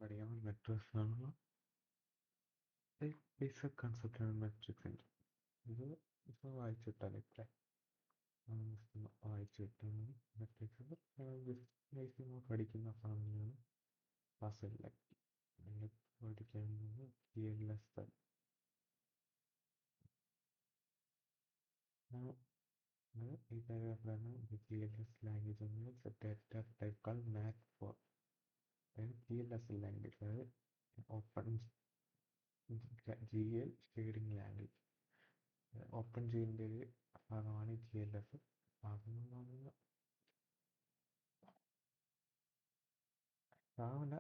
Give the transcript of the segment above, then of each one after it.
പഠിക്കുന്ന മെട്രിക്സ് ആണ് ബേസിക് കൺസെപ്റ്റാണ് മെട്രിക്സിൻ്റെ. ഇത് ഇപ്പോൾ വായിച്ചിട്ടാണ് ഇപ്പം വായിച്ചിട്ടാണ് മെട്രിക്സ് ബേസിക് പഠിക്കുന്ന സമയമാണ് ക്ലാസ്സിലാക്കി നിങ്ങൾ പഠിക്കുന്നത് GLS. Now, ഈ പാരാഗ്രാഫിലാണ് GLS ലാംഗ്വേജ് എന്ന് ഡാറ്റ ടൈപ്പ് കാൾ MAT4. അതായത് GLS ലാംഗ്വേജ്, അതായത് open GL shading language. Open GLൻ്റെ ഒരു ഭാഗമാണ് GLS. ഭാഗം എന്ന് പറയുന്നത് ഭാഗമല്ല,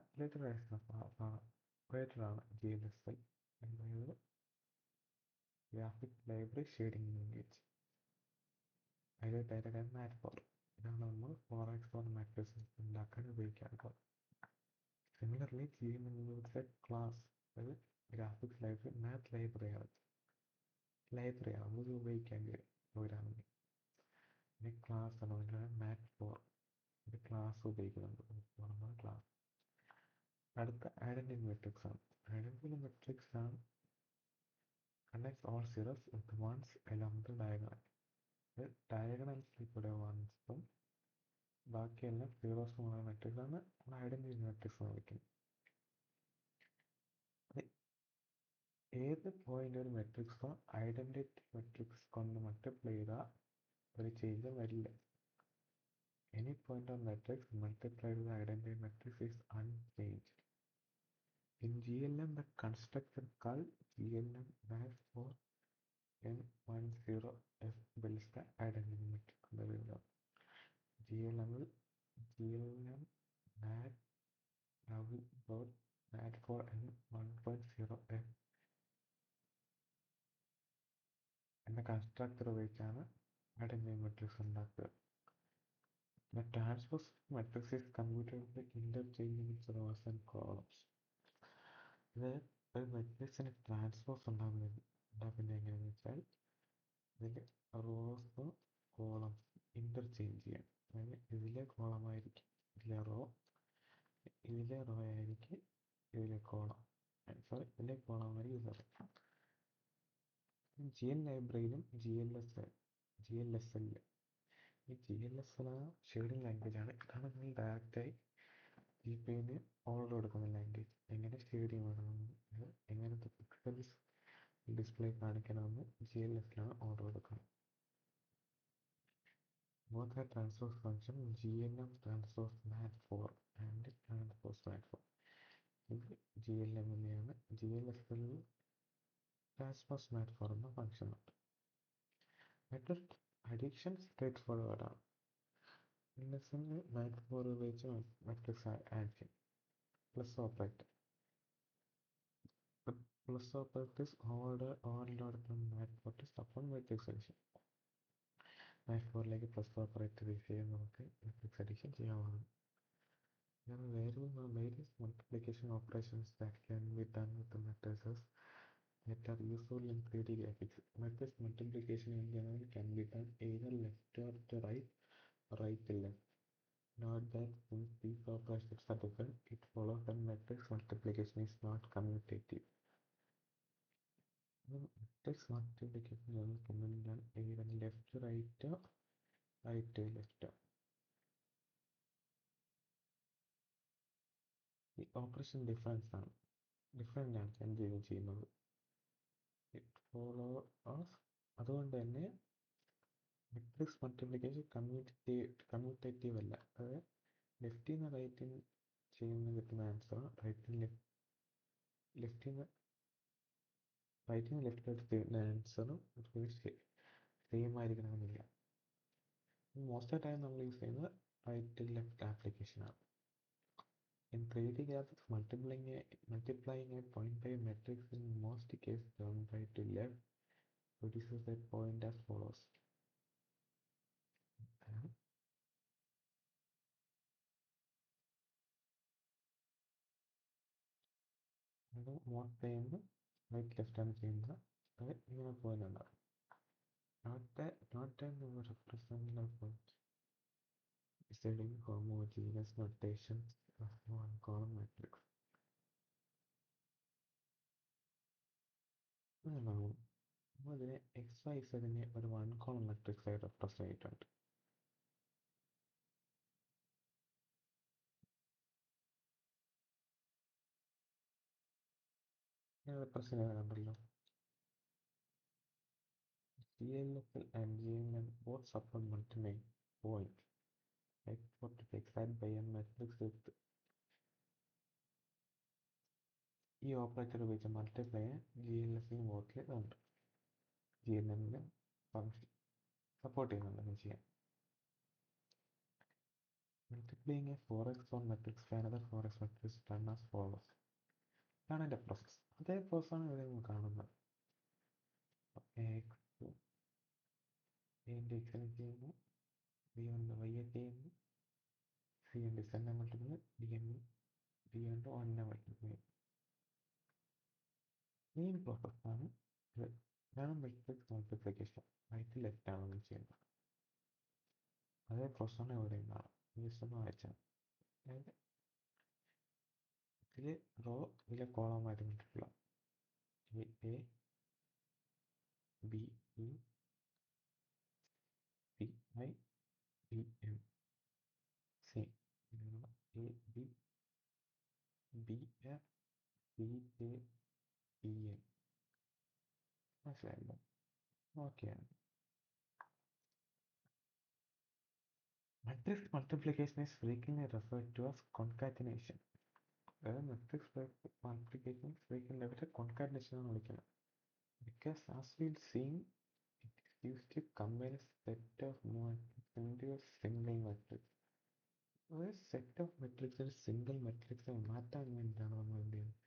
ലേറ്ററാണ് GLS. അതായത് ഗ്രാഫിക് ലൈബ്രറി ഷെയ്ഡിങ് ലാംഗ്വേജ്. അതിൽ ഡാറ്റ MAT4. ഇതാണ് നമ്മൾ 4x4 മാട്രിക്സ് ഉണ്ടാക്കാൻ ഉപയോഗിക്കാറുള്ളത്. സിമിലർലി GM ക്ലാസ്, അതായത് ഗ്രാഫിക്സ് ലൈബ്രറി മാത്ത് ലൈബ്രറിയാണ് നമുക്ക് ഉപയോഗിക്കാൻ കഴിയും പ്രോഗ്രാമിങ്. പിന്നെ ക്ലാസ് ആണ് MAT4. ഇത് ക്ലാസ് ഉപയോഗിക്കുന്നുണ്ട് ക്ലാസ്. അടുത്ത ഐഡന്റിറ്റി മെട്രിക്സ് ആണ്. ഐഡന്റിറ്റി മെട്രിക്സ് ആണ് connects all zeros with ones along the diagonal. ഡയഗണൽസിൽ കൂടെ വൺസും ബാക്കിയെല്ലാം സീറോസുമുള്ള മെട്രിക്സ് ആണ് ഐഡന്റിറ്റി മെട്രിക്സ് എന്ന് വിളിക്കുന്നത്. ഏത് പോയിന്റ് ഒരു മെട്രിക്സോ ഐഡന്റിറ്റി മെട്രിക്സ് കൊണ്ട് മൾട്ടിപ്ലൈ ചെയ്താൽ ഒരു ചേഞ്ചും വരില്ല. Any point on matrix multiplied with the identity matrix is unchanged. In GLM, the constructor called GLM MAT4 N10F builds the identity matrix. GLM MAT4 N1.0F എന്ന constructor ഉപയോഗിച്ചാണ് identity matrix ഉണ്ടാക്കുക. The transpose matrix is computed with interchanging its rows and columns. ഇത് ഒരു മെട്രിക്സിന് transpose ഉണ്ടാക്കുന്നത് എങ്ങനെയാണെന്ന് വെച്ചാൽ ഇതിൽ റോസും കോളംസ് ഇന്റർചേഞ്ച് ചെയ്യാം. അതായത് ഇതിലെ കോളമായിരിക്കും ഇതിലെ റോ, ഇതിലെ റോ ആയിരിക്കും ഇതിലെ കോളം, ഇതിലെ കോളമായിരിക്കും ഇതിലെ റോ. GL ലൈബ്രറിയിലും GLSL ഈ GLSL ഷെയ്ഡിങ് ലാംഗ്വേജ് ആണ്. ഇതാണ് നിങ്ങൾ ഡയറക്റ്റായി GPന് ഓർഡർ കൊടുക്കുന്ന ലാംഗ്വേജ്. എങ്ങനെ ഷെയ്ഡിങ് വേണമെന്ന്, എങ്ങനത്തെ പിക്സൽസ് ഡിസ്പ്ലേ കാണിക്കണമെന്ന് GLSലാണ് ഓർഡർ കൊടുക്കുന്നത്. Both are transpose function GLM transpose MAT4 and transpose MAT4. ഇത് GLM-നെയാണ്. GLSL transpose MAT4 എന്ന ഫംഗ്ഷൻ ഉണ്ട്. മെട്രിക് അഡീഷൻ സ്ട്രേറ്റ് ഫോർവേഡ് ആണ്. LSന് MAT4 ഉപയോഗിച്ച് മെട്രിക്സ് ആഡ് ചെയ്യും. Plus operator is overloaded from MAT4 to support matrix addition. MAT4ലേക്ക് plus operator use ചെയ്ത് നമുക്ക് മെട്രിക്സ് അഡീഷൻ ചെയ്യാവുന്നതാണ്. There are various multiplication operations that can be done with the matrices that are useful in 3D graphics. Matrix multiplication in general can be done either left or to right or right to left. Note that since these operations are different, it follows that matrix multiplication is not commutative. Matrix multiplication can be done either left to right or right to left. ഈ operation different ആണ് ചെയ്യുന്നത്. It follow അതുകൊണ്ട് തന്നെ matrix multiplication commutative അല്ല. അതായത് ലെഫ്റ്റിൽ നിന്ന് റൈറ്റിൽ ചെയ്യുന്ന കിട്ടുന്ന ആൻസർ ലെഫ്റ്റിൽ നിന്ന് ലെഫ്റ്റിലോട്ട് ചെയ്യുന്ന ആൻസറും സെയിം ആയിരിക്കണമെന്നില്ല. മോസ്റ്റ് ഓഫ് ടൈം നമ്മൾ യൂസ് ചെയ്യുന്നത് റൈറ്റ് ടു ലെഫ്റ്റ് ആപ്ലിക്കേഷനാണ്. In 3D graphics, multiplying a point by a matrix in most cases from right to left produces a point as follows. Most time right left ആണ് ചെയ്യുന്നത്. അത് ഇങ്ങനെ point ഉണ്ടാകും. Note that we represent the point studying homogeneous notation of one column matrix. അതാണ് അതിനെ X Y സെഡിനെ ഒരു one column matrix ആയി represent ചെയ്തിട്ടുണ്ട്. റെപ്രസെൻ്റ് ചെയ്തിട്ടുണ്ടല്ലോ. GLFL and GML both support multi-main point x4 to be excited by a matrix with ഈ operator ഉപയോഗിച്ച് multiply GLFലും ബോത്തിൽ ഉണ്ട്. GNMൽ function support ചെയ്യുന്നുണ്ടെന്ന് ചെയ്യാം. Multiplying a 4x1 matrix by another 4x matrix done as follows. ഇതാണ് എൻ്റെ process. അതേ പ്രോസസ്സാണ് ഇവിടെ നമ്മൾ കാണുന്നത്. എക്സ് എൻ്റെ എക്സിനെ ചെയ്യുന്നു, ബി കൊണ്ട് വൈയെ ചെയ്യുന്നു, സി കൊണ്ട് സെന്നെ മൾട്ടിപ്ലൈ, ഡി കൊണ്ട് ഒന്നെ മൾട്ടിപ്ലൈ. മെയിൻ പ്രോസസ്സാണ് ഇത്. ഇതാണ് മെട്രിക്സ് മൾട്ടിപ്ലിക്കേഷൻ. റൈറ്റ് ലെഫ്റ്റ് ആണ് നമ്മൾ ചെയ്യുന്നത്. അതേ പ്രോസസ്സാണ് ഇവിടെ ഉണ്ടാകും. ജസ്റ്റ് വായിച്ചാൽ അതായത് ഇതിൽ റോ ഇതിലെ കോളമായിട്ട് multiply A B E C I D M C A B B F C A E N. മനസ്സിലായല്ലോ? ഓക്കെയാണ്. Matrix multiplication is frequently referred to as concatenation. അതായത് മെട്രിക്സ് മൾട്ടിപ്ലിക്കേഷൻ frequently അവരെ concatenation എന്ന് വിളിക്കുന്നത്. Because as we'll see, it is used to combine a set of matrices into a single matrix. അതായത് set of matrix single matrix മാറ്റാൻ വേണ്ടിയിട്ടാണ് നമ്മൾ എന്ത് ചെയ്യുന്നത്,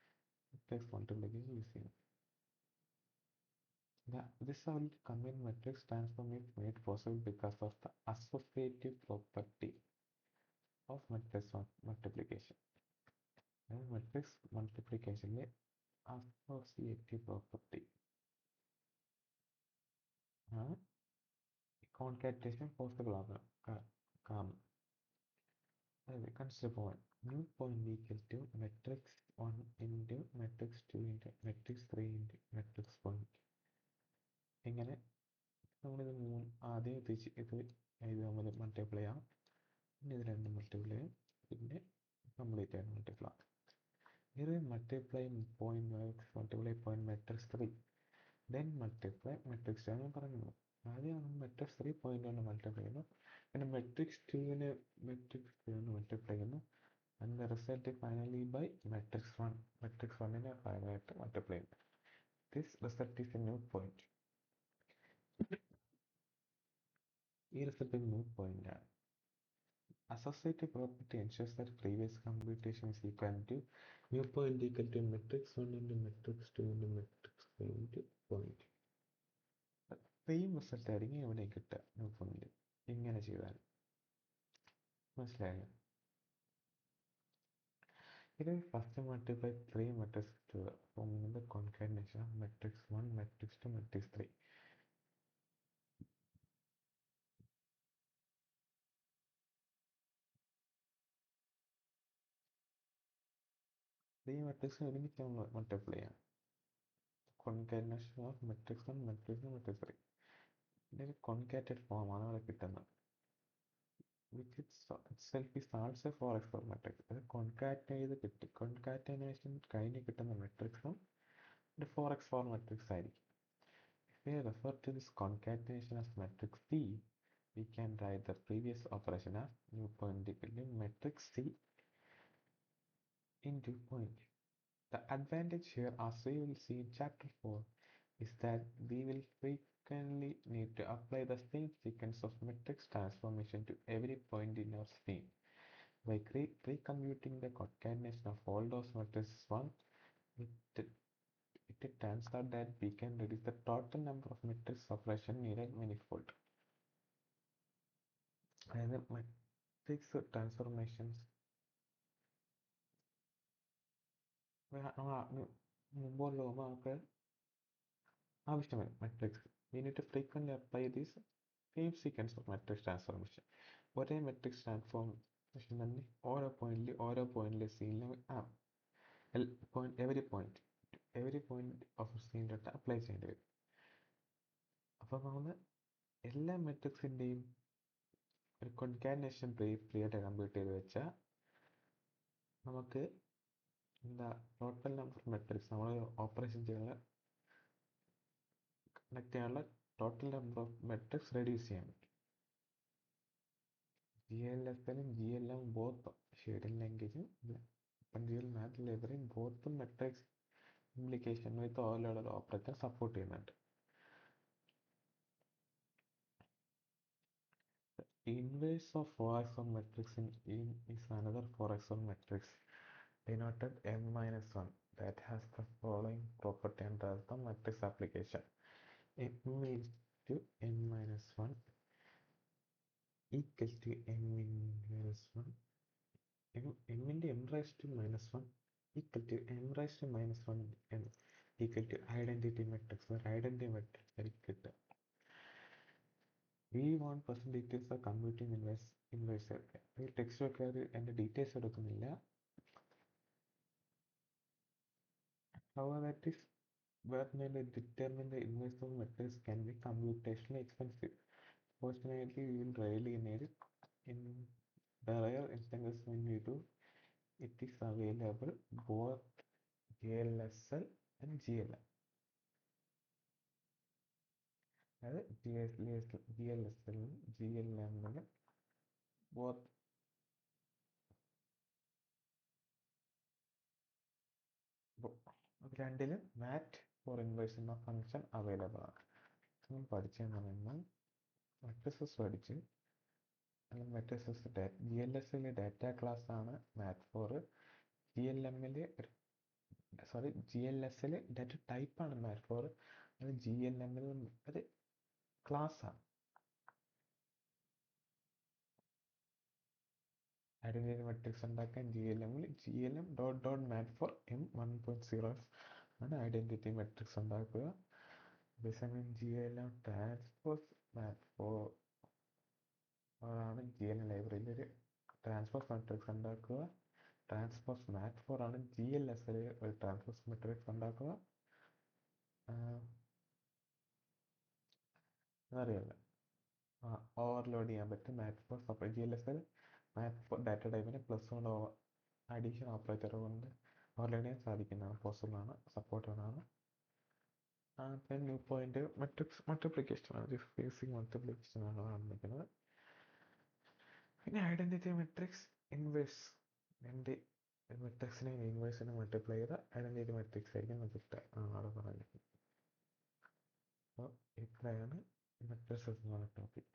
മെട്രിക്സ് മൾട്ടിപ്ലിക്കേഷൻ യൂസ് ചെയ്യുന്നത്. This ability to combine matrix transform is made possible because of the associative property of matrix multiplication. Matrix multiplication associative property concatenation possible കാരണം. അതായത് consider point new point equal to matrix 1 into matrix 2 into matrix 3 into matrix 1. ഇങ്ങനെ നമ്മളിത് ആദ്യം ഇത് നമ്മൾ multiply ചെയ്യാം, പിന്നെ ഇത് രണ്ടും മൾട്ടിപ്ലൈ ചെയ്യാം, പിന്നെ കംപ്ലീറ്റ് ആയിട്ട് മൾട്ടിപ്ലൈ ആം. ഇത് multiply point matrix 3 then multiply matrix 2 ഞാൻ പറഞ്ഞു. ആദ്യം മെട്രിക്സ് 3 പോയിന്റ് കൊണ്ട് മൾട്ടിപ്ലൈ ചെയ്യുന്നു, പിന്നെ മെട്രിക്സ് 2 മൾട്ടിപ്ലൈ ചെയ്യുന്നു, and the result finally by matrix 1 നെ ഫൈനലായിട്ട് മൾട്ടിപ്ലൈ ചെയ്യുന്നു. This result is a new point. ഈ റിസൾട്ട് ന്യൂ പോയിന്റ് ആണ്. Associative property ensures that previous computation is equal to new point equal to matrix 1 into matrix 2 into matrix 3 into point. Same result ആയിരിക്കും ഇവിടെ കിട്ടുക new point ഇങ്ങനെ ചെയ്താൽ. മനസ്സിലായോ? ഇത് first multiply 3 matrix 2 forming the concatenation of matrix 1 matrix 2 matrix 3. ഈ matrix ഒരുമിച്ച് നമ്മൾ മൾട്ടിപ്ലൈ ചെയ്യാം. Concatenation of matrix 1 matrix 2 matrix 3. ഇതിൻ്റെ കോൺകാറ്റഡ് ഫോം ആണ് ഇവിടെ കിട്ടുന്നത്. which itself is also 4x4 matrix. അത് കോൺകാറ്റ് ചെയ്ത് കിട്ടി കോൺകാറ്റനേഷൻ കഴിഞ്ഞ് കിട്ടുന്ന മെട്രിക്സും ഒരു 4x4 മെട്രിക്സ് ആയിരിക്കും. If we refer to this concatenation as matrix C, we can write the previous operation as new point equal to matrix C into point. The advantage here, as we will see in chapter 4, is that we will frequently need to apply the same sequence of matrix transformation to every point in our scheme. By recomputing the concatenation of all those matrices 1, it turns out that we can reduce the total number of matrix operation needed manifold. അതായത് matrix transformations മുമ്പോട്ട് പോകുമ്പോൾ നമുക്ക് ആവശ്യം വരും matrix. we need to frequently apply this same sequence of matrix transformation. ഒരേ matrix transformation തന്നെ ഓരോ പോയിന്റിൽ സീനിലും every point every point of സീനിലോട്ട് അപ്ലൈ ചെയ്യേണ്ടി വരും. അപ്പോൾ നമ്മൾ എല്ലാ മെട്രിക്സിൻ്റെയും ഒരു കോൺകാറ്റനേഷൻ പീരിയഡ് കമ്പ്യൂട്ട് ചെയ്ത് വെച്ചാൽ നമുക്ക് എന്താ ടോട്ടൽ നമ്പർ മെട്രിക്സ് നമ്മൾ ഓപ്പറേഷൻ ചെയ്യാനുള്ള കണക്ട് ചെയ്യാനുള്ള total number of matrix reduce ചെയ്യാൻ പറ്റും. GLSലും GLM ബോത്ത് ഷെയ്ഡിംഗ് ലാംഗ്വേജും GL മാത്ത് ലൈബ്രറിയും ബോത്തും matrix implication with all order operator support ചെയ്യുന്നുണ്ട്. Inverse of 4x1 matrix is another 4x1 matrix denoted m-1 that has the following property under the matrix application. M is to n-1 equal to m minus 1 m into m raised to minus 1 equal to m raised to minus 1 m equal to identity matrix or identity matrix കിട്ടുക. We want person details for computing inverse എടുക്കുക. ഈ text വെക്കാതെ എൻ്റെ details എടുക്കുന്നില്ല. However, that is where determine the inverse of matrix can be computationally expensive. Fortunately, we will rarely need it. In the rare instances when we do, it is available both GLSL and GLM. അത് GLSL GLM both രണ്ടിലും മാറ്റ് four inverse എന്ന function available ആണ്. നമ്മൾ പഠിച്ചതെന്ന് പറയുമ്പോൾ matrices പഠിച്ച് അല്ലെങ്കിൽ matrices GLSലെ data class ആണ് മാറ്റ് four. GLSലെ data ടൈപ്പാണ് മാറ്റ് ഫോർ. അത് GLMൽ ഒരു ക്ലാസ്സാണ്. ഐഡന്റിറ്റി മെട്രിക്സ് ഉണ്ടാക്കാൻ GLM ഡോട്ട് മാറ്റ് ഫോർ M1.0 ആണ് ഐഡന്റിറ്റി മെട്രിക്സ് ഉണ്ടാക്കുക. അതേസമയം GLM ട്രാൻസ്പോസ് മാറ്റ് ഫോർ ആണ് GLM ലൈബ്രറിയിൽ ഒരു ട്രാൻസ്പോസ് മെട്രിക്സ് ഉണ്ടാക്കുക. ട്രാൻസ്പോസ് മാറ്റ് ഫോർ ആണ് GLSൽ ഒരു ട്രാൻസ്പോസ് മെട്രിക്സ് ഉണ്ടാക്കുക. അതറിയാമല്ലോ, ഓവർലോഡ് ചെയ്യാൻ പറ്റും മാറ്റ് ഫോർ സെപ്പറേറ്റ് GLSൽ മാറ്റ് ഫോർ ഡാറ്റ ടൈപ്പിന് പ്ലസ് കൊണ്ട് അഡീഷൻ ഓപ്പറേറ്റർ കൊണ്ട് ഓവർലോഡ് ചെയ്യാൻ സാധിക്കുന്നതാണ്, പോസിബിളാണ്, സപ്പോർട്ടബിളാണ്. ന്യൂ പോയിന്റ് മെട്രിക്സ് മൾട്ടിപ്ലിക്കേഷനാണ്, ബേസിക് മൾട്ടിപ്ലിക്കേഷനാണ് കാണിക്കുന്നത്. പിന്നെ ഐഡന്റിറ്റി മെട്രിക്സ് ഇൻവേഴ്സ്, രണ്ട് മെട്രിക്സിനെ ഇൻവേഴ്സിനെ മൾട്ടിപ്ലൈ ചെയ്ത ഐഡന്റിറ്റി മെട്രിക്സ് ആയിരിക്കും കിട്ടുക ആണ് പറഞ്ഞിരിക്കുന്നത്. അപ്പോൾ ഇത്രയാണ് മെട്രിക്സ് എന്നുള്ള ടോപ്പിക്.